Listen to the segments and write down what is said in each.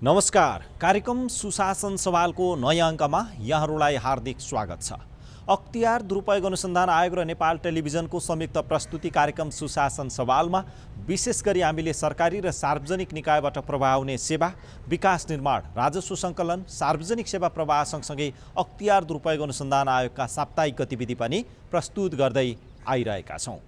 नमस्कार। कार्यक्रम सुशासन सवालको नयाँ अङ्कमा यहाँहरूलाई हार्दिक स्वागत छ। अख्तियार दुरुपयोग अनुसन्धान आयोग र नेपाल टेलिभिजनको संयुक्त प्रस्तुति कार्यक्रम सुशासन सवालमा विशेष गरी हामीले सरकारी र सार्वजनिक निकायबाट प्रवाह हुने सेवा, विकास निर्माण, राजस्व सङ्कलन, सार्वजनिक सेवा प्रवाह सँगसँगै अख्तियार दुरुपयोग अनुसन्धान आयोगका साप्ताहिक गतिविधि पनि प्रस्तुत गर्दै आइरहेका छौँ।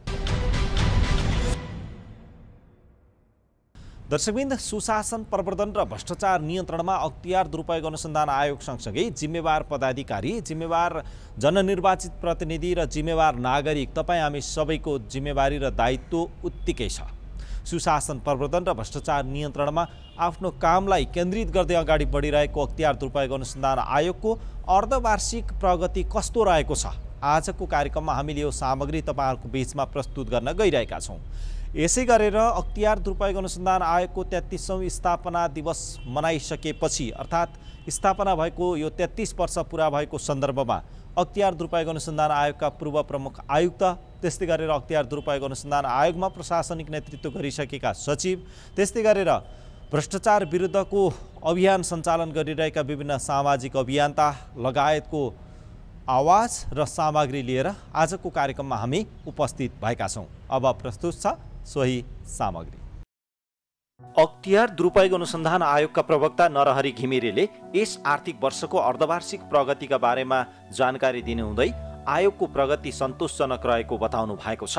दर्शकवृन्द, सुशासन प्रवर्धन र भ्रष्टाचार नियन्त्रणमा अख्तियार दुरुपयोग अनुसन्धान आयोग सँगसँगै जिम्मेवार पदाधिकारी, जिम्मेवार जननिर्वाचित प्रतिनिधि र जिम्मेवार नागरिक तपाईँ हामी सबैको जिम्मेवारी र दायित्व उत्तिकै छ। सुशासन प्रवर्धन र भ्रष्टाचार नियन्त्रणमा आफ्नो कामलाई केन्द्रित गर्दै अगाडि बढिरहेको अख्तियार दुरुपयोग अनुसन्धान आयोगको अर्धवार्षिक प्रगति कस्तो रहेको छ, आजको कार्यक्रममा हामीले यो सामग्री तपाईँहरूको बीचमा प्रस्तुत गर्न गइरहेका छौँ। यसै गरेर अख्तियार दुरुपयोग अनुसन्धान आयोगको 33औं स्थापना दिवस मनाइसकेपछि अर्थात् स्थापना भएको यो 33 वर्ष पुरा भएको सन्दर्भमा अख्तियार दुरुपयोग अनुसन्धान आयोगका पूर्व प्रमुख आयुक्त, त्यस्तै गरेर अख्तियार दुरुपयोग अनुसन्धान आयोगमा प्रशासनिक नेतृत्व गरिसकेका सचिव, त्यस्तै गरेर भ्रष्टाचार विरुद्धको अभियान सञ्चालन गरिरहेका विभिन्न सामाजिक अभियन्ता लगायतको आवाज र सामग्री लिएर आजको कार्यक्रममा हामी उपस्थित भएका छौँ। अब प्रस्तुत छ सोही सामग्री। अख्तियार दुरुपयोग अनुसन्धान आयोगका प्रवक्ता नरहरि घिमिरेले यस आर्थिक वर्षको अर्धवार्षिक प्रगतिका बारेमा जानकारी दिनुहुँदै आयोगको प्रगति सन्तोषजनक रहेको बताउनु भएको छ।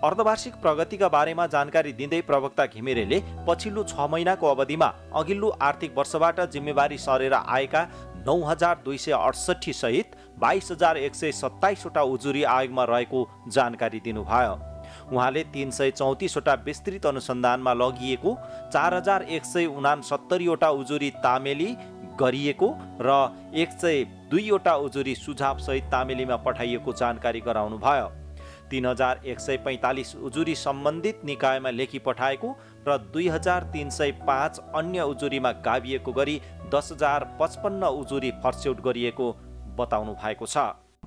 अर्धवार्षिक प्रगतिका बारेमा जानकारी दिँदै प्रवक्ता घिमिरेले पछिल्लो 6 महिनाको अवधिमा अघिल्लो आर्थिक वर्षबाट जिम्मेवारी सरेर आएका 9268 सहित 22127 वटा उजुरी आयोगमा रहेको जानकारी दिनुभयो। उहाँले 334 वटा विस्तृत अनुसन्धानमा लगिएको 4169 वटा उजुरी तामेली गरिएको र 102 वटा उजुरी सुझाव सहित तामेलीमा पठाइएको जानकारी गराउनुभयो। 3145 उजुरी सम्बन्धित निकायमा लेखी पठाएको र 2305 अन्य उजुरीमा गाभिएको गरी 10055 उजुरी फर्स्यौट गरिएको बताउनु भएको छ।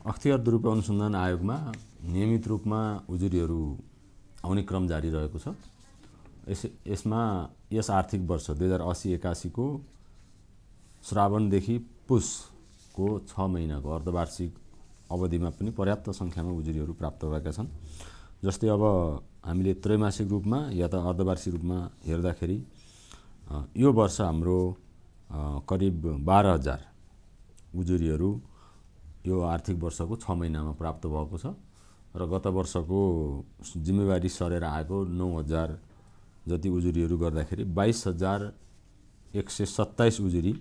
अख्तियार दुरुपयोग अनुसन्धान आयोगमा नियमित रूपमा उजुरीहरू आउने क्रम जारी रहेको छ। यसमा यस आर्थिक वर्ष 2080-81 को श्रावणदेखि पुसको 6 महिनाको अर्धवार्षिक अवधिमा पनि पर्याप्त सङ्ख्यामा उजुरीहरू प्राप्त भएका छन्। जस्तै अब हामीले त्रैमासिक रूपमा या त अर्धवार्षिक रूपमा हेर्दाखेरि यो वर्ष हाम्रो करिब 12,000 उजुरीहरू यो आर्थिक वर्षको 6 महिनामा प्राप्त भएको छ र गत वर्षको जिम्मेवारी सरेर आएको 9,000 जति उजुरीहरू गर्दाखेरि 22,127 उजुरी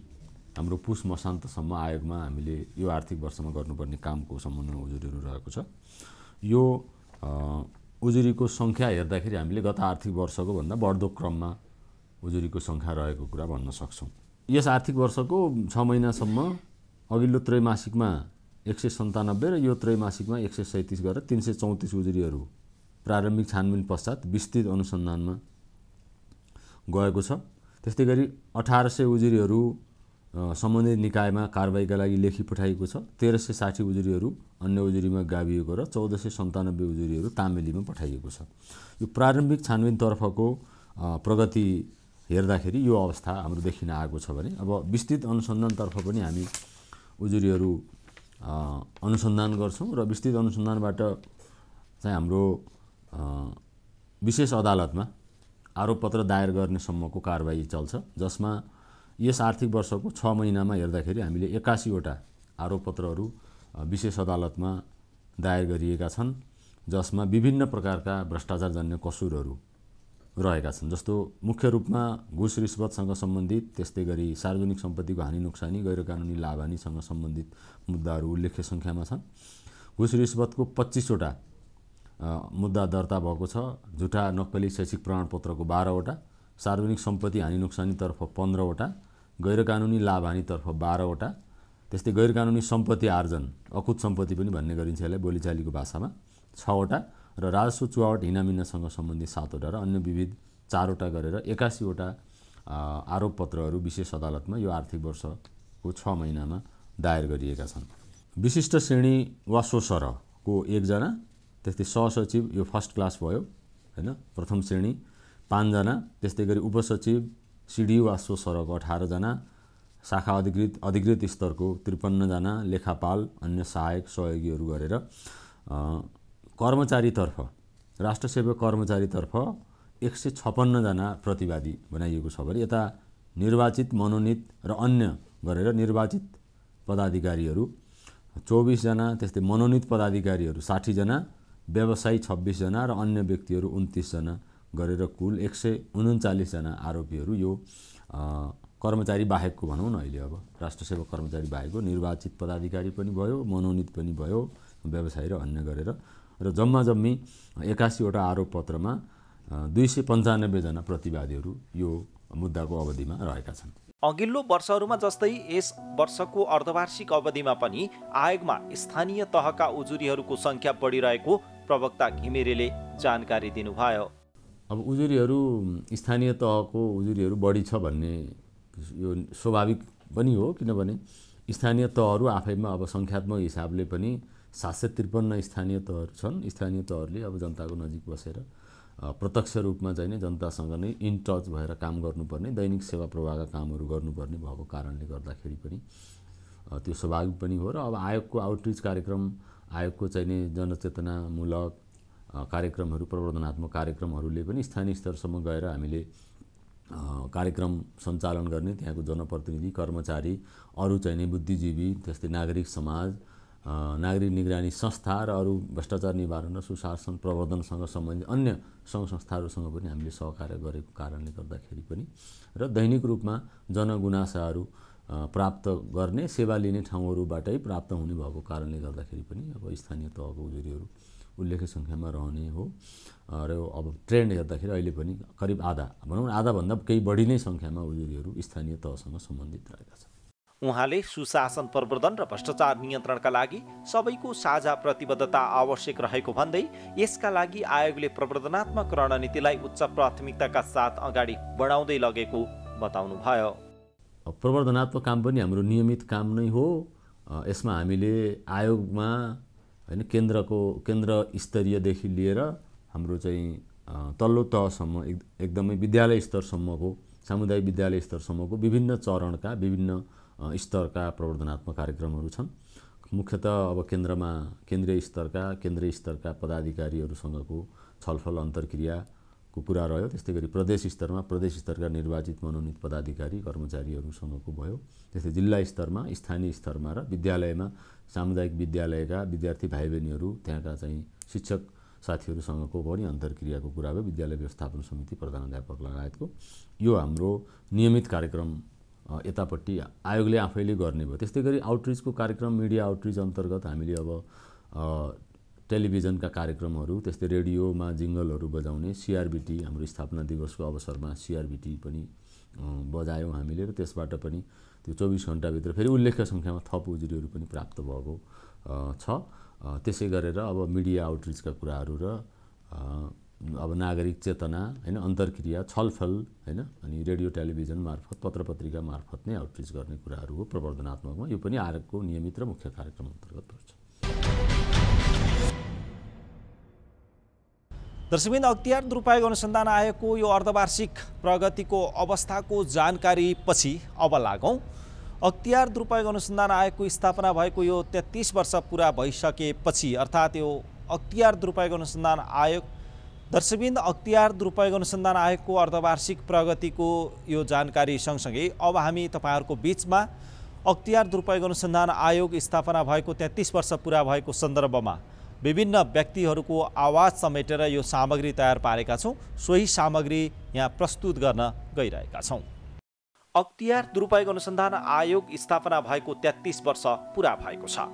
हाम्रो पुस मसान्तसम्म आयोगमा हामीले यो आर्थिक वर्षमा गर्नुपर्ने कामको सम्बन्धमा उजुरीहरू रहेको छ। यो उजुरीको सङ्ख्या हेर्दाखेरि हामीले गत आर्थिक वर्षको भन्दा बढ्दो क्रममा उजुरीको सङ्ख्या रहेको कुरा भन्न सक्छौँ। यस आर्थिक वर्षको 6 महिनासम्म अघिल्लो त्रैमासिकमा 197 र यो त्रैमासिकमा 137 गरेर 334 उजुरीहरू प्रारम्भिक छानबिन पश्चात विस्तृत अनुसन्धानमा गएको छ। त्यस्तै गरी 1800 उजुरीहरू सम्बन्धित निकायमा कारबाहीका लागि लेखी पठाइएको छ। 1360 उजुरीहरू अन्य उजुरीमा गाभिएको र 1497 उजुरीहरू तामेलीमा पठाइएको छ। यो प्रारम्भिक छानबिनतर्फको प्रगति हेर्दाखेरि यो अवस्था हाम्रो देखिन आएको छ भने अब विस्तृत अनुसन्धानतर्फ पनि हामी उजुरीहरू अनुसन्धान गर्छौँ र विस्तृत अनुसन्धानबाट चाहिँ हाम्रो विशेष अदालतमा आरोपपत्र दायर गर्ने सम्मको कारबाही चल्छ, जसमा यस आर्थिक वर्षको 6 महिनामा हेर्दाखेरि हामीले 81 वटा आरोपपत्रहरू विशेष अदालतमा दायर गरिएका छन्, जसमा विभिन्न प्रकारका भ्रष्टाचारजन्य कसुरहरू रहेका छन्। जस्तो मुख्य रूपमा घुस रिश्वतसँग सम्बन्धित, त्यस्तै गरी सार्वजनिक सम्पत्तिको हानि नोक्सानी, गैरकानुनी लाभ हानिसँग सम्बन्धित मुद्दाहरू उल्लेख्य सङ्ख्यामा छन्। घुस रिश्वतको 25 वटा मुद्दा दर्ता भएको छ, झुटा नक्कली शैक्षिक प्रमाणपत्रको 12 वटा, सार्वजनिक सम्पत्ति हानि नोक्सानीतर्फ 15 वटा, गैरकानुनी लाभ हानितर्फ 12 वटा, त्यस्तै गैरकानुनी सम्पत्ति आर्जन, अकुत सम्पत्ति पनि भन्ने गरिन्छ यसलाई बोलीचालीको भाषामा, 6 वटा र राजस्व चुहावट हिनामिनासँग सम्बन्धित 7 वटा र अन्य विविध 4 वटा गरेर 81 वटा आरोपपत्रहरू विशेष अदालतमा यो आर्थिक वर्षको 6 महिनामा दायर गरिएका छन्। विशिष्ट श्रेणी वा सोसरको 1 जना, त्यस्तै सहसचिव यो फर्स्ट क्लास भयो हैन, प्रथम श्रेणी 5 जना, त्यस्तै गरी उपसचिव सिडिओ वा सो सरको 18 जना, शाखा अधिकृत स्तरको 53 जना, लेखापाल अन्य सहायक सहयोगीहरू गरेर कर्मचारीतर्फ राष्ट्र सेवक कर्मचारीतर्फ 156 जना प्रतिवादी बनाइएको छ भने यता निर्वाचित मनोनित र अन्य गरेर निर्वाचित पदाधिकारीहरू 24 जना, त्यस्तै मनोनित पदाधिकारीहरू 60 जना, व्यवसायी 26 जना र अन्य व्यक्तिहरू 29 जना गरेर कुल 139 जना आरोपीहरू यो कर्मचारी बाहेकको भनौँ न अहिले अब राष्ट्र सेवक कर्मचारी बाहेकको निर्वाचित पदाधिकारी पनि भयो, मनोनित पनि भयो, व्यवसायी र अन्य गरेर र जम्मी 81 वटा आरोप पत्रमा 295 जना प्रतिवादीहरू यो मुद्दाको अवधिमा रहेका छन्। अघिल्लो वर्षहरूमा जस्तै यस वर्षको अर्धवार्षिक अवधिमा पनि आयोगमा स्थानीय तहका उजुरीहरूको सङ्ख्या बढिरहेको प्रवक्ता घिमिरेले जानकारी दिनुभयो। अब उजुरीहरू स्थानीय तहको उजुरीहरू बढी छ भन्ने यो स्वाभाविक पनि हो, किनभने स्थानीय तहहरू आफैमा अब सङ्ख्यात्मक हिसाबले पनि 753 स्थानीय तहहरू छन्। स्थानीय तहहरूले अब जनताको नजिक बसेर प्रत्यक्ष रूपमा चाहिँ नै जनतासँग नै इन टच भएर काम गर्नुपर्ने, दैनिक सेवा प्रवाहका कामहरू गर्नुपर्ने भएको कारणले गर्दाखेरि पनि त्यो स्वाभाविक पनि हो। र अब आयोगको आउटरिच कार्यक्रम, आयोगको चाहिँ नै जनचेतनामूलक कार्यक्रमहरू, प्रवर्धनात्मक कार्यक्रमहरूले पनि स्थानीय स्तरसम्म गएर हामीले कार्यक्रम सञ्चालन गर्ने, त्यहाँको जनप्रतिनिधि, कर्मचारी, अरू चाहिँ नै बुद्धिजीवी, त्यस्तै नागरिक समाज, नागरिक निगरानी संस्था र अरू भ्रष्टाचार निवारण र सुशासन प्रवर्धनसँग सम्बन्धित अन्य सङ्घ संस्थाहरूसँग पनि हामीले सहकार्य गरेको कारणले गर्दाखेरि पनि र दैनिक रूपमा जनगुनासाहरू प्राप्त गर्ने, सेवा लिने ठाउँहरूबाटै प्राप्त हुने भएको कारणले गर्दाखेरि पनि अब स्थानीय तहको उजुरीहरू उल्लेख्य सङ्ख्यामा रहने हो। र अब ट्रेन्ड हेर्दाखेरि अहिले पनि करिब आधा, भनौँ आधाभन्दा केही बढी नै सङ्ख्यामा उजुरीहरू स्थानीय तहसँग सम्बन्धित रहेका छन्। उहाँले सुशासन प्रवर्धन र भ्रष्टाचार नियन्त्रणका लागि सबैको साझा प्रतिबद्धता आवश्यक रहेको भन्दै यसका लागि आयोगले प्रवर्धनात्मक रणनीतिलाई उच्च प्राथमिकताका साथ अगाडि बढाउँदै लगेको बताउनुभयो। प्रवर्धनात्मक काम पनि हाम्रो नियमित काम नै हो। यसमा हामीले आयोगमा हैन केन्द्र स्तरीयदेखि लिएर हाम्रो चाहिँ तल्लो तहसम्म एकदमै विद्यालय स्तरसम्मको, सामुदायिक विद्यालय स्तरसम्मको विभिन्न चरणका, विभिन्न स्तरका प्रवर्धनात्मक कार्यक्रमहरू छन्। मुख्यतः अब केन्द्रीय स्तरका पदाधिकारीहरूसँगको छलफल अन्तर्क्रियाको कुरा रह्यो। त्यस्तै गरी प्रदेश स्तरका निर्वाचित मनोनित पदाधिकारी कर्मचारीहरूसँगको भयो। त्यस्तै जिल्ला स्तरमा, स्थानीय स्तरमा र विद्यालयमा सामुदायिक विद्यालयका विद्यार्थी भाइ बहिनीहरू, त्यहाँका चाहिँ शिक्षक साथीहरूसँगको पनि अन्तर्क्रियाको कुरा भयो। विद्यालय व्यवस्थापन समिति, प्रधानाध्यापक लगायतको यो हाम्रो नियमित कार्यक्रम यतापट्टि आयोगले आफैले गर्ने भयो। त्यस्तै गरी आउटरिचको कार्यक्रम, मिडिया आउटरिच अन्तर्गत हामीले अब टेलिभिजनका कार्यक्रमहरू, त्यस्तै रेडियोमा जिङ्गलहरू बजाउने, CRBT हाम्रो स्थापना दिवसको अवसरमा CRBT पनि बजायौँ हामीले र त्यसबाट पनि त्यो 24 घण्टाभित्र फेरि उल्लेख्य सङ्ख्यामा थप उजुरीहरू पनि प्राप्त भएको छ। त्यसै गरेर अब मिडिया आउटरिचका कुराहरू र अब नागरिक चेतना हैन, अन्तर्क्रिया, छलफल हैन, अनि रेडियो टेलिभिजन मार्फत, पत्रपत्रिका मार्फत नै आउटरिच गर्ने कुराहरू हो प्रवर्धनात्मकमा। यो पनि आयोगको नियमित र मुख्य कार्यक्रम अन्तर्गत पर्छ। दर्शकबिन, अख्तियार दुरुपयोग अनुसन्धान आयोगको यो अर्धवार्षिक प्रगतिको अवस्थाको जानकारी पछि अब लागौँ अख्तियार दुरुपयोग अनुसन्धान आयोगको स्थापना भएको यो 33 वर्ष पुरा भइसकेपछि, अर्थात् यो अख्तियार दुरुपयोग अनुसन्धान आयोग, दर्शकबिन अख्तियार दुरुपयोग अनुसन्धान आयोगको अर्धवार्षिक प्रगतिको यो जानकारी सँगसँगै अब हामी तपाईँहरूको बिचमा अख्तियार दुरुपयोग अनुसन्धान आयोग स्थापना भएको 33 वर्ष पुरा भएको सन्दर्भमा विभिन्न व्यक्तिहरूको आवाज समेटेर यो सामग्री तयार पारेका छौँ। सोही सामग्री यहाँ प्रस्तुत गर्न गइरहेका छौँ। अख्तियार दुरुपयोग अनुसन्धान आयोग स्थापना भएको 33 वर्ष पुरा भएको छ।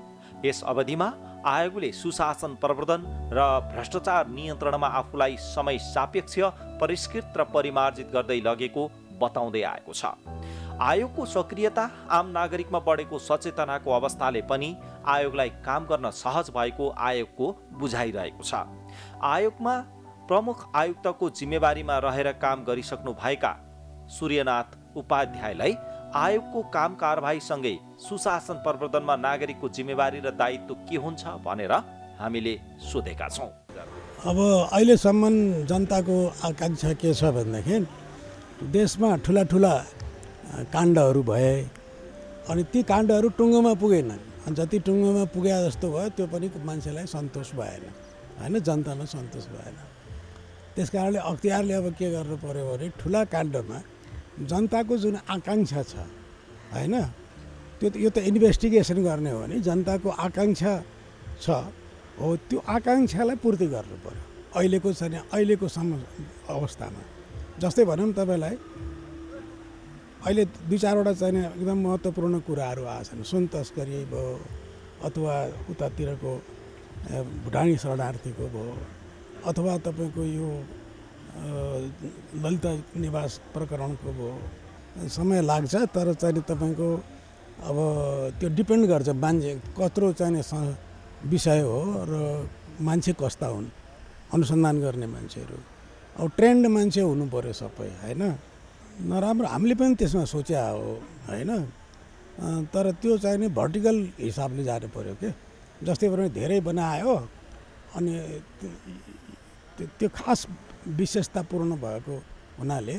यस अवधिमा आयोगले सुशासन प्रवर्धन र भ्रष्टाचार नियन्त्रणमा आफूलाई समय सापेक्ष, परिष्कृत र परिमार्जित गर्दै लगेको बताउँदै आएको छ। आयोगको सक्रियता, आम नागरिकमा बढेको सचेतनाको अवस्थाले पनि आयोगलाई काम गर्न सहज भएको आयोगको बुझाइरहेको छ। आयोगमा प्रमुख आयुक्तको जिम्मेवारीमा रहेर काम गरिसक्नु भएका सूर्यनाथ उपाध्यायलाई आयोगको काम कारबाहीसँगै सुशासन प्रवर्धनमा नागरिकको जिम्मेवारी र दायित्व के हुन्छ भनेर हामीले सोधेका छौँ। अब अहिलेसम्म जनताको आकाङ्क्षा के छ भनेदेखि देशमा ठुला ठुला काण्डहरू भए अनि ती काण्डहरू टुङ्गोमा पुगेनन्। अनि जति टुङ्गोमा पुगे जस्तो भयो त्यो पनि मान्छेलाई सन्तोष भएन होइन, जनतामा सन्तोष भएन। त्यस कारणले अख्तियारले अब के गर्नु पर्यो भने ठुला काण्डमा जनताको जुन आकाङ्क्षा छ होइन, यो त इन्भेस्टिगेसन गर्ने हो भने जनताको आकाङ्क्षा छ हो, त्यो आकाङ्क्षालाई पूर्ति गर्नु पर्यो अहिलेको अवस्थामा। जस्तै भनौँ तपाईँलाई अहिले 2-4वटा चाहिँ एकदम महत्त्वपूर्ण कुराहरू आएछन्। सुन तस्करी भयो अथवा उतातिरको भुटानी शरणार्थीको भयो अथवा तपाईँको यो ललित निवास प्रकरणको भयो। समय लाग्छ तर चाहिँ तपाईँको अब त्यो डिपेन्ड गर्छ मान्छे कत्रो चाहिँ विषय हो र मान्छे कस्ता हुन्, अनुसन्धान गर्ने मान्छेहरू। अब ट्रेन्ड मान्छे हुनु पर्यो सबै होइन, नराम्रो हामीले पनि त्यसमा सोचे हो होइन। तर त्यो चाहिँ नि भर्टिकल हिसाबले जानु पर्यो के। जस्तै भने धेरै बनायो अनि त्यो खास विशेषतापूर्ण भएको हुनाले,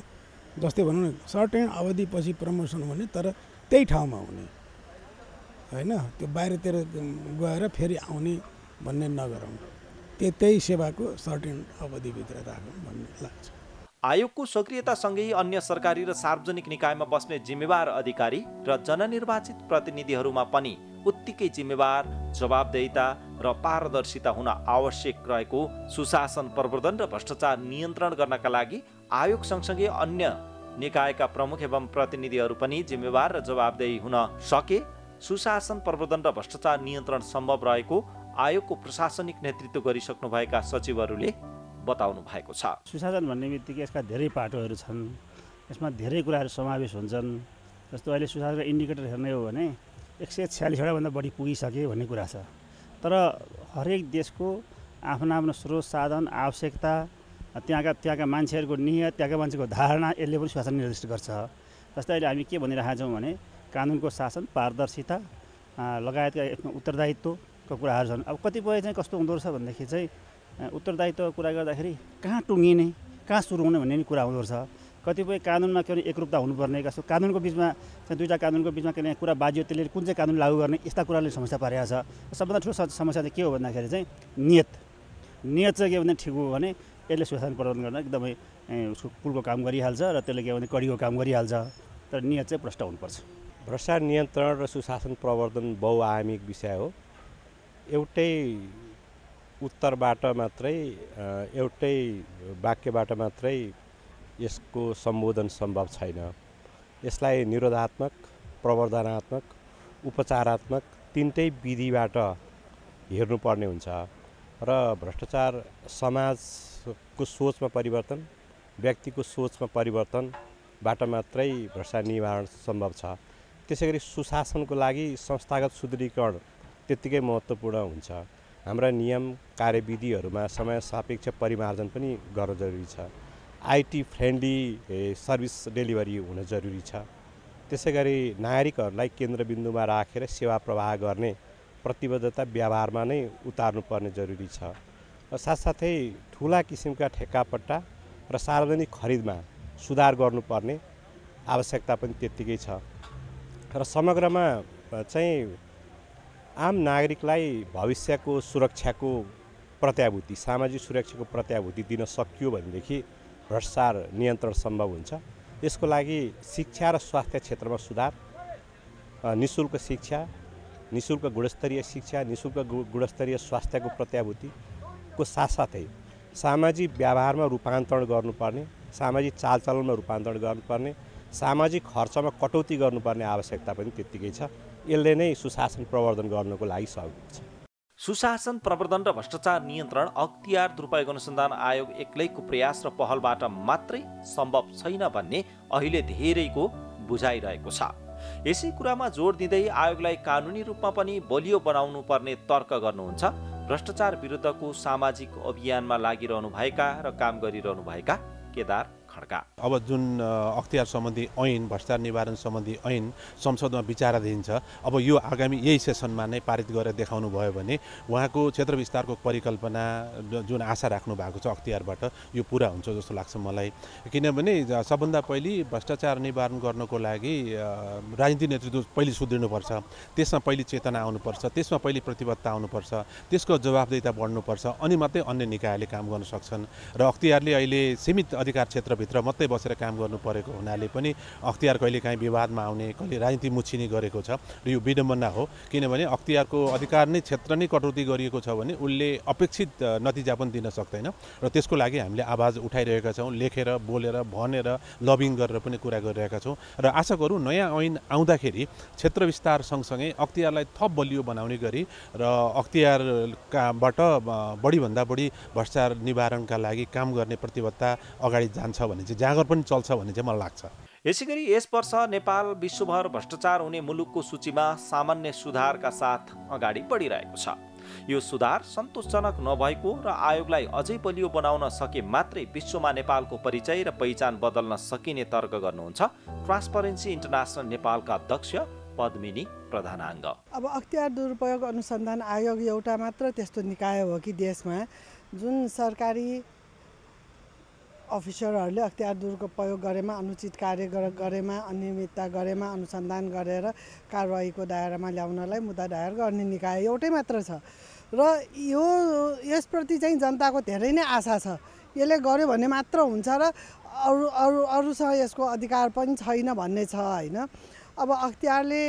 जस्तै भनौँ न सर्टेन अवधिपछि प्रमोसन हुने तर त्यही ठाउँमा हुने होइन, त्यो बाहिरतिर गएर फेरि आउने भन्ने नगरौँ, त्यही सेवाको सर्टेन अवधिभित्र राखौँ भन्ने लाग्छ। आयोगको सक्रियतासँगै अन्य सरकारी र सार्वजनिक निकायमा बस्ने जिम्मेवार अधिकारी र जननिर्वाचित प्रतिनिधिहरूमा पनि उत्तिकै जिम्मेवार, जवाबदेहिता र पारदर्शिता हुन आवश्यक रहेको सुशासन प्रवर्धन र भ्रष्टाचार नियन्त्रण गर्नका लागि आयोग सँगसँगै अन्य निकायका प्रमुख एवं प्रतिनिधिहरू पनि जिम्मेवार र जवाबदेही हुन सके सुशासन प्रवर्धन र भ्रष्टाचार नियन्त्रण सम्भव रहेको आयोगको प्रशासनिक नेतृत्व गरिसक्नुभएका सचिवहरूले बताउनु भएको छ। सुशासन भन्ने बित्तिकै यसका धेरै पाटोहरू छन्, यसमा धेरै कुराहरू समावेश हुन्छन्। जस्तो अहिले सुशासनको इन्डिकेटर हेर्ने हो भने 146वटा भन्दा बढी पुगिसके भन्ने कुरा छ। तर हरेक देशको आफ्नो आफ्नो स्रोत साधन आवश्यकता त्यहाँका मान्छेहरूको नियत त्यहाँका मान्छेको धारणा यसले पनि सुशासन निर्दिष्ट गर्छ। जस्तै अहिले हामी के भनिरहेका छौँ भने कानुनको शासन, पारदर्शिता लगायतका उत्तरदायित्वको कुराहरू छन्। अब कतिपय चाहिँ कस्तो हुँदो रहेछ भनेदेखि चाहिँ उत्तरदायित्वको कुरा गर्दाखेरि कहाँ टुङ्गिने कहाँ सुरु हुने भन्ने कुरा हुँदो रहेछ। कतिपय कानुनमा के भने एकरूपता हुनुपर्ने, कस्तो कानुनको बिचमा चाहिँ दुईवटा कानुनको बिचमा के कुरा बाजियो त्यसले कुन चाहिँ कानुन लागू गर्ने यस्ता कुराले समस्या पारेको छ। सबभन्दा ठुलो समस्या चाहिँ के हो भन्दाखेरि चाहिँ नियत चाहिँ के भने ठिक हो भने यसले सुशासन प्रवर्धन गर्न एकदमै उसको कुलको काम गरिहाल्छ र त्यसले के भने कडीको काम गरिहाल्छ। तर नियत चाहिँ प्रष्ट हुनुपर्छ। भ्रष्टाचार नियन्त्रण र सुशासन प्रवर्धन बहुआयामिक विषय हो। एउटै उत्तरबाट मात्रै एउटै वाक्यबाट मात्रै यसको सम्बोधन सम्भव छैन। यसलाई निरोधात्मक, प्रवर्धनात्मक, उपचारात्मक तीनटै विधिबाट हेर्नुपर्ने हुन्छ र भ्रष्टाचार समाजको सोचमा परिवर्तन, व्यक्तिको सोचमा परिवर्तनबाट मात्रै भ्रष्टाचार निवारण सम्भव छ। त्यसैगरी सुशासनको लागि संस्थागत सुदृढीकरण त्यत्तिकै महत्त्वपूर्ण हुन्छ। हाम्रा नियम कार्यविधिहरूमा समय सापेक्ष परिमार्जन पनि गर्न जरुरी छ। आइटी फ्रेन्डली सर्भिस डेलिभरी हुन जरुरी छ। त्यसैगरी नागरिकहरूलाई केन्द्रबिन्दुमा राखेर सेवा प्रवाह गर्ने प्रतिबद्धता व्यवहारमा नै उतार्नुपर्ने जरुरी छ। साथसाथै ठुला किसिमका ठेक्कापट्टा र सार्वजनिक खरिदमा सुधार गर्नुपर्ने आवश्यकता पनि त्यत्तिकै छ। र समग्रमा चाहिँ आम नागरिकलाई भविष्यको सुरक्षाको प्रत्याभूति, सामाजिक सुरक्षाको प्रत्याभूति दिन सकियो भनेदेखि भ्रष्टाचार नियन्त्रण सम्भव हुन्छ। यसको लागि शिक्षा र स्वास्थ्य क्षेत्रमा सुधार, निःशुल्क शिक्षा, निःशुल्क गुणस्तरीय शिक्षा, निःशुल्क गुणस्तरीय स्वास्थ्यको प्रत्याभूतिको साथसाथै सामाजिक व्यवहारमा रूपान्तरण गर्नुपर्ने, सामाजिक चालचलनमा रूपान्तरण गर्नुपर्ने, सामाजिक खर्चमा कटौती गर्नुपर्ने आवश्यकता पनि त्यत्तिकै छ। यसले नै सुशासन प्रवर्धन गर्नको लागि सहयोग हुन्छ। सुशासन प्रवर्धन र भ्रष्टाचार नियन्त्रण अख्तियार दुरुपयोग अनुसन्धान आयोग एक्लैको प्रयास र पहलबाट मात्रै सम्भव छैन भन्ने अहिले धेरैको बुझाइरहेको छ। यसै कुरामा जोड दिँदै आयोगलाई कानुनी रूपमा पनि बलियो बनाउनु पर्ने तर्क गर्नुहुन्छ भ्रष्टाचार विरुद्धको सामाजिक अभियानमा लागिरहनुभएका र काम गरिरहनुभएका केदार खड्का। अब जुन अख्तियार सम्बन्धी ऐन, भ्रष्टाचार निवारण सम्बन्धी ऐन संसदमा विचाराधीन छ। अब यो आगामी यही सेसनमा नै पारित गरेर देखाउनु भयो भने उहाँको क्षेत्र विस्तारको परिकल्पना जुन आशा राख्नु भएको छ अख्तियारबाट यो पुरा हुन्छ जस्तो लाग्छ मलाई। किनभने सबभन्दा पहिले भ्रष्टाचार निवारण गर्नको लागि राजनीतिक नेतृत्व पहिले सुध्रिनुपर्छ, त्यसमा पहिले चेतना आउनुपर्छ, त्यसमा पहिले प्रतिबद्धता आउनुपर्छ, त्यसको जवाफदेहिता बढ्नुपर्छ, अनि मात्रै अन्य निकायले काम गर्न सक्छन्। र अख्तियारले अहिले सीमित अधिकार क्षेत्रभित्र मात्रै बसेर काम गर्नु परेको हुनाले पनि अख्तियार कहिलेकाहीँ विवादमा आउने, कहिले राजनीति मुछिने गरेको छ र यो विडम्बना हो। किनभने अख्तियारको अधिकार नै क्षेत्र नै कटौती गरिएको छ भने उसले अपेक्षित नतिजा पनि दिन सक्दैन र त्यसको लागि हामीले आवाज उठाइरहेका छौँ, लेखेर, बोलेर, भनेर, लबिङ गरेर पनि कुरा गरिरहेका छौँ र आशा गरौँ नयाँ ऐन आउँदाखेरि क्षेत्र विस्तार सँगसँगै अख्तियारलाई थप बलियो बनाउने गरी र अख्तियारबाट बढीभन्दा बढी भ्रष्टाचार निवारणका लागि काम गर्ने प्रतिबद्धता अगाडि जान्छ भने चाहिँ जाँगर पनि चल्छ भन्ने चाहिँ मलाई लाग्छ। यसैगरी यस वर्ष नेपाल विश्वभर भ्रष्टाचार हुने मुलुकको सूचीमा सामान्य सुधारका साथ अगाडि बढिरहेको छ। यो सुधार सन्तोषजनक नभएको र आयोगलाई अझै बलियो बनाउन सके मात्रै विश्वमा नेपालको परिचय र पहिचान बदल्न सकिने तर्क गर्नुहुन्छ ट्रान्सपरेन्सी इन्टरनेसनल नेपालका अध्यक्ष पद्मिनी प्रधानाङ्ग। अब अख्तियार दुरुपयोग अनुसन्धान आयोग एउटा मात्र त्यस्तो निकाय हो कि देशमा जुन सरकारी अफिसरहरूले अख्तियार दुरुपयोग गरेमा, अनुचित कार्य गरेमा, अनियमितता गरेमा अनुसन्धान गरेर कारबाहीको दायरामा ल्याउनलाई मुद्दा दायर गर्ने निकाय एउटै मात्र छ र यसप्रति चाहिँ जनताको धेरै नै आशा छ। यसले गर्यो भने मात्र हुन्छ र अरूसँग यसको अधिकार पनि छैन भन्ने छ होइन। अब अख्तियारले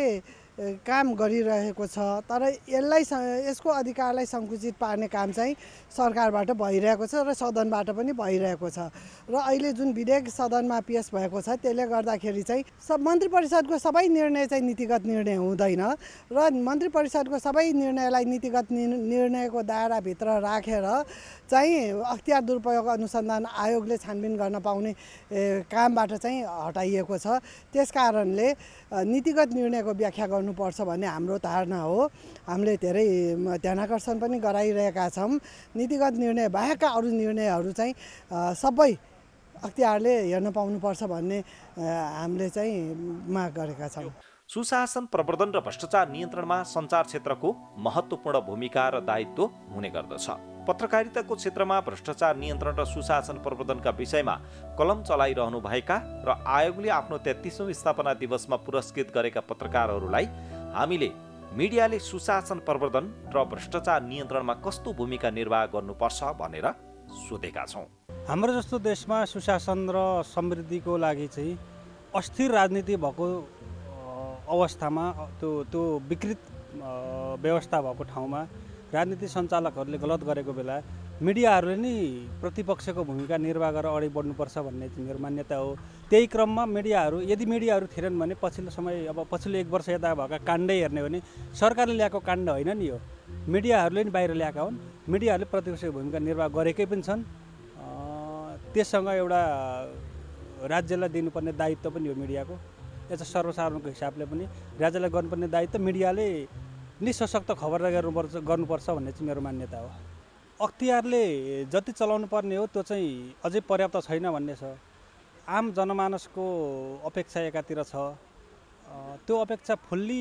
काम गरिरहेको छ तर यसको अधिकारलाई सङ्कुचित पार्ने काम चाहिँ सरकारबाट भइरहेको छ र सदनबाट पनि भइरहेको छ र अहिले जुन विधेयक सदनमा पेश भएको छ त्यसले गर्दाखेरि चाहिँ मन्त्री परिषदको सबै निर्णय चाहिँ नीतिगत निर्णय हुँदैन र मन्त्री परिषदको सबै निर्णयलाई नीतिगत निर्णयको दायराभित्र राखेर चाहिँ अख्तियार दुरुपयोग अनुसन्धान आयोगले छानबिन गर्न पाउने कामबाट चाहिँ हटाइएको छ। त्यसकारणले नीतिगत निर्णयको व्याख्या गर्नुपर्छ भन्ने हाम्रो धारणा हो। हामीले धेरै ध्यानाकर्षण पनि गराइरहेका छौँ। नीतिगत निर्णय बाहेकका अरू निर्णयहरू चाहिँ सबै अख्तियारले हेर्न पाउनुपर्छ भन्ने हामीले चाहिँ माग गरेका छौँ। सुशासन प्रवर्धन र भ्रष्टाचार नियन्त्रणमा सञ्चार क्षेत्रको महत्त्वपूर्ण भूमिका र दायित्व हुने गर्दछ। पत्रकारिताको क्षेत्रमा भ्रष्टाचार नियन्त्रण र सुशासन प्रवर्धनका विषयमा कलम चलाइरहनुभएका र आयोगले आफ्नो 33औं स्थापना दिवसमा पुरस्कृत गरेका पत्रकारहरूलाई हामीले मिडियाले सुशासन प्रवर्धन र भ्रष्टाचार नियन्त्रणमा कस्तो भूमिका निर्वाह गर्नुपर्छ भनेर सोधेका छौँ। हाम्रो जस्तो देशमा सुशासन र समृद्धिको लागि चाहिँ अस्थिर राजनीति भएको अवस्थामा त्यो विकृत व्यवस्था भएको ठाउँमा राजनीति सञ्चालकहरूले गलत गरेको बेला मिडियाहरूले नै प्रतिपक्षको भूमिका निर्वाह गरेर अगाडि बढ्नुपर्छ भन्ने चाहिँ मेरो मान्यता हो। त्यही क्रममा यदि मिडियाहरू थिएनन् भने पछिल्लो समय अब पछिल्लो 1 वर्ष यता भएका काण्डै हेर्ने हो भने सरकारले ल्याएको काण्ड होइन नि यो, मिडियाहरूले नि बाहिर ल्याएका हुन्। मिडियाहरूले प्रतिपक्षको भूमिका निर्वाह गरेकै पनि छन्। त्यससँग एउटा राज्यलाई दिनुपर्ने दायित्व पनि हो मिडियाको। यता सर्वसाधारणको हिसाबले पनि राज्यलाई गर्नुपर्ने दायित्व मिडियाले निसशक्त खबर गर्नुपर्छ भन्ने चाहिँ मेरो मान्यता हो। अख्तियारले जति चलाउनु पर्ने हो त्यो चाहिँ अझै पर्याप्त छैन भन्ने छ। आम जनमानसको अपेक्षा एकातिर छ, त्यो अपेक्षा फुल्ली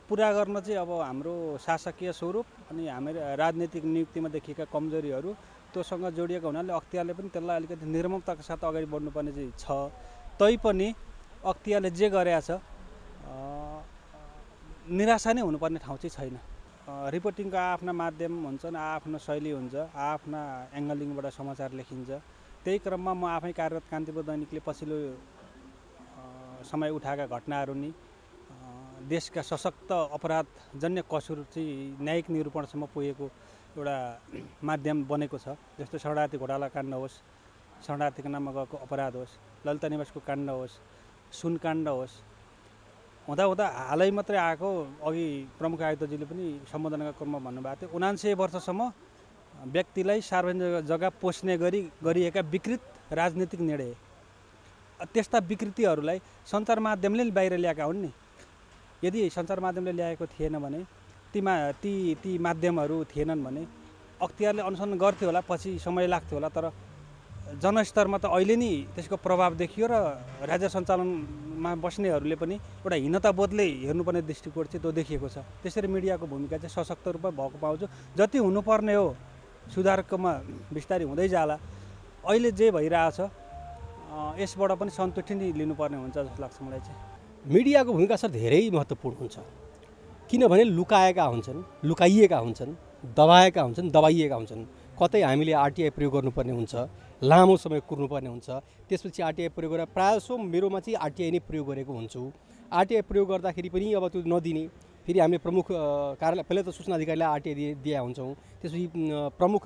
पुरा गर्न चाहिँ अब हाम्रो शासकीय स्वरूप अनि हाम्रो राजनीतिक नियुक्तिमा देखिएका कमजोरीहरू त्योसँग जोडिएको हुनाले अख्तियारले पनि त्यसलाई अलिकति निर्ममताका साथ अगाडि बढ्नुपर्ने चाहिँ छ। तैपनि अख्तियारले जे गरेको छ निराशा नै हुनुपर्ने ठाउँ चाहिँ छैन। रिपोर्टिङको आफ्ना माध्यम हुन्छन्, आफ्नो शैली हुन्छ, आफ्ना एङ्गलिङबाट समाचार लेखिन्छ। त्यही क्रममा म आफै कार्यरत कान्तिपुर दैनिकले पछिल्लो समय उठाएका घटनाहरू नि देशका सशक्त अपराधजन्य कसुर चाहिँ न्यायिक निरूपणसम्म पुगेको एउटा माध्यम बनेको छ। जस्तो शरणार्थी घोटाला काण्ड होस्, शरणार्थीको नाममा गएको अपराध होस्, ललिता निवासको काण्ड होस्, सुनकाण्ड होस्, हुँदा हालै मात्रै आएको अघि प्रमुख आयुक्तजीले पनि सम्बोधनका क्रममा भन्नुभएको थियो 79 वर्षसम्म व्यक्तिलाई सार्वजनिक जग्गा पोस्ने गरी गरिएका विकृत राजनीतिक निर्णय, त्यस्ता विकृतिहरूलाई सञ्चार माध्यमले बाहिर ल्याएका हुन् नि। यदि सञ्चार माध्यमले ल्याएको थिएन भने ती माध्यमहरू थिएनन् भने अख्तियारले अनुसन्धान गर्थ्यो होला, पछि समय लाग्थ्यो होला, तर जनस्तरमा त अहिले नि त्यसको प्रभाव देखियो र राज्य सञ्चालनमा बस्नेहरूले पनि एउटा हीनताबोधले हेर्नुपर्ने दृष्टिकोण चाहिँ त्यो देखिएको छ। त्यसरी मिडियाको भूमिका चाहिँ सशक्त रूपमा भएको पाउँछु। जति हुनुपर्ने हो सुधारकोमा बिस्तारै हुँदै जाला। अहिले जे भइरहेछ यसबाट पनि सन्तुष्टि नै लिनुपर्ने हुन्छ जस्तो लाग्छ मलाई चाहिँ। मिडियाको भूमिका सर धेरै महत्त्वपूर्ण हुन्छ, किनभने लुकाएका हुन्छन्, लुकाइएका हुन्छन्, दबाएका हुन्छन्, दबाइएका हुन्छन्। कतै हामीले आरटीआई प्रयोग गर्नुपर्ने हुन्छ, लामो समय कुर्नुपर्ने हुन्छ, त्यसपछि आरटीआई प्रयोग गरेर प्रायःसो मेरोमा चाहिँ आरटीआई नै प्रयोग गरेको हुन्छु। आरटीआई प्रयोग गर्दाखेरि पनि अब त्यो नदिने, फेरि हामीले प्रमुख कार्यालय पहिला त सूचना अधिकारीलाई आरटीआई दिएका हुन्छौँ, त्यसपछि प्रमुख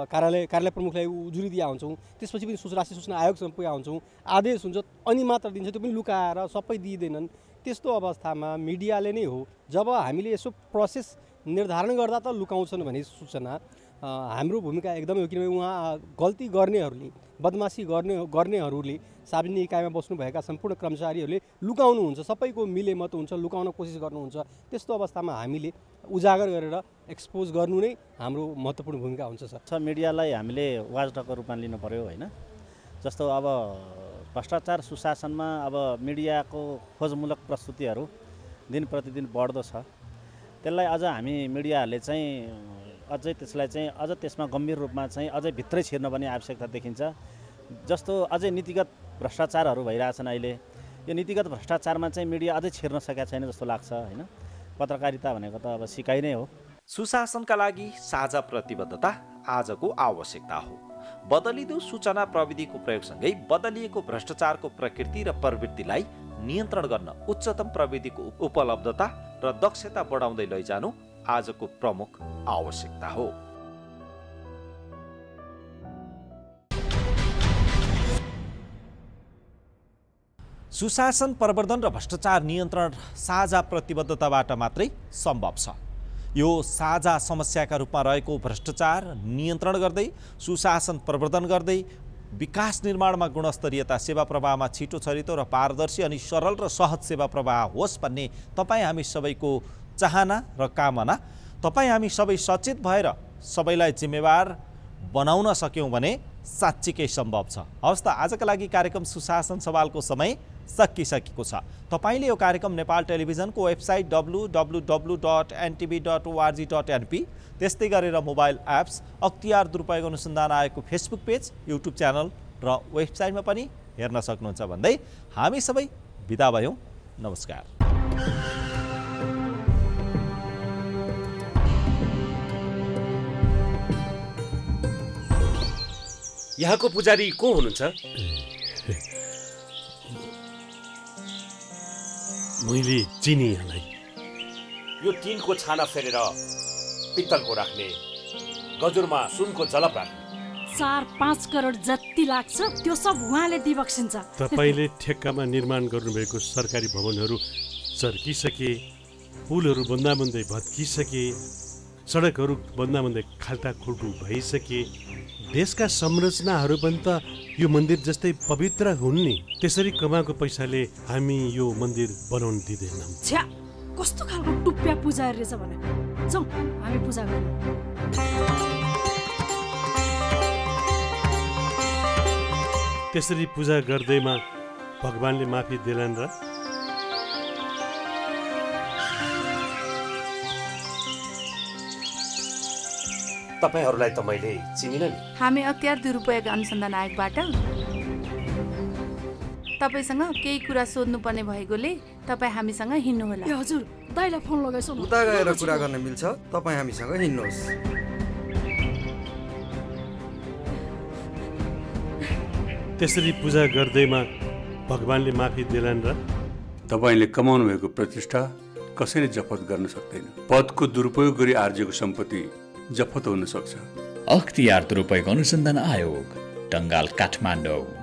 कार्यालय प्रमुखलाई उजुरी दिएका हुन्छौँ, त्यसपछि पनि राष्ट्रिय सूचना आयोगसँग पुगेका हुन्छौँ, आदेश हुन्छ अनि मात्र दिन्छ, त्यो पनि लुकाएर सबै दिँदैनन्। त्यस्तो अवस्थामा मिडियाले नै हो, जब हामीले यसो प्रोसेस निर्धारण गर्दा त लुकाउँछन् भने सूचना हाम्रो भूमिका एकदमै हो, किनभने उहाँ गल्ती गर्नेहरूले, बदमासी गर्नेहरूले, सार्वजनिक इकाइमा बस्नुभएका सम्पूर्ण कर्मचारीहरूले लुकाउनुहुन्छ, सबैको मिलेमत हुन्छ, लुकाउन कोसिस गर्नुहुन्छ। त्यस्तो अवस्थामा हामीले उजागर गरेर एक्सपोज गर्नु नै हाम्रो महत्त्वपूर्ण भूमिका हुन्छ सर। मिडियालाई हामीले वाचडगको रूपमा लिनु पर्यो होइन। जस्तो अब भ्रष्टाचार सुशासनमा अब मिडियाको खोजमूलक प्रस्तुतिहरू दिन प्रतिदिन बढ्दो छ। त्यसलाई अझ हामी मिडियाहरूले चाहिँ अझै त्यसलाई चाहिँ अझ त्यसमा गम्भीर रूपमा चाहिँ अझै भित्रै छिर्न पनि आवश्यकता देखिन्छ। जस्तो अझै नीतिगत भ्रष्टाचारहरू भइरहेछन् अहिले, यो नीतिगत भ्रष्टाचारमा चाहिँ मिडिया अझै छिर्न सकेका छैन जस्तो लाग्छ होइन। पत्रकारिता भनेको त अब सिकाइ नै हो। सुशासनका लागि साझा प्रतिबद्धता आजको आवश्यकता हो। बदलिदो सूचना प्रविधिको प्रयोगसँगै बदलिएको भ्रष्टाचारको प्रकृति र प्रवृत्तिलाई नियन्त्रण गर्न उच्चतम प्रविधिको उपलब्धता र दक्षता बढाउँदै लैजानु आजको प्रमुख आवश्यकता हो। सुशासन प्रवर्धन र भ्रष्टाचार नियन्त्रण साझा प्रतिबद्धताबाट मात्रै सम्भव छ। यो साझा समस्याका रूपमा रहेको भ्रष्टाचार नियन्त्रण गर्दै, सुशासन प्रवर्धन गर्दै, विकास निर्माणमा गुणस्तरीयता, सेवा प्रवाहमा छिटो छरितो र पारदर्शी अनि सरल र सहज सेवा प्रवाह होस् भन्ने तपाईँ हामी सबैको चाहना र कामना। तपाईँ हामी सबै सचेत भएर सबैलाई जिम्मेवार बनाउन सक्यौँ भने साँच्चीकै सम्भव छ। हवस् त, आजका लागि कार्यक्रम सुशासन सवालको समय सकिसकेको छ। तपाईँले यो कार्यक्रम नेपाल टेलिभिजनको वेबसाइट www.ntv.org.np, त्यस्तै गरेर मोबाइल एप्स, अख्तियार दुरुपयोग अनुसन्धान आयोगको फेसबुक पेज, युट्युब च्यानल र वेबसाइटमा पनि हेर्न सक्नुहुन्छ भन्दै हामी सबै बिदा भयौँ। नमस्कार। यहाँको पुजारी को हुनुहुन्छ? मैले चिनी यहाँलाई। यो टिनको छाना फेरेर पित्तलको राख्ने, गजुरमा सुनको जलप राख्ने 4-5 करोड जति लाग्छ त्यो सब उहाँले दिबक्सिन्छ। तपाईँले ठेक्कामा निर्माण गर्नुभएको सरकारी भवनहरू चर्किसके, पुलहरू बन्दाबन्दै भत्किसके, सडकहरू बन्दाबन्दै खाल्टाखुल्टु भइसके, देशका संरचनाहरू पनि त यो मन्दिर जस्तै पवित्र हुन् नि। त्यसरी कमाएको पैसाले हामी यो मन्दिर बनाउन दिँदैनौँ। छ्या, कस्तो खालको टुप्प्या पुजारी रहेछ भने। जाउँ हामी पूजा गरौँ। त्यसरी पूजा गर्दैमा भगवानले माफी दिलान् र? तपाईहरूलाई त मैले चिनिन नि। हामी अख्तियार दुरुपयोग अनुसन्धान आयोगबाट तपाईसँग केही कुरा सोध्नुपर्ने भएकोले तपाईँ हामीसँग हिँड्नुहोला। ए हजुर, दाइलाई फोन लगाइसो न। उता गएर कुरा गर्न मिल्छ, तपाईँ हामीसँग हिँड्नुहोस्। त्यसरी पूजा गर्दैमा भगवानले माफी दिलान् र? तपाईँले कमाउनु भएको प्रतिष्ठा कसैले जफत गर्न सक्दैन। पदको दुरुपयोग गरी आर्जेको सम्पत्ति जफत हुन सक्छ। अख्तियार दुरुपयोग अनुसन्धान आयोग, टंगाल, काठमाडौँ।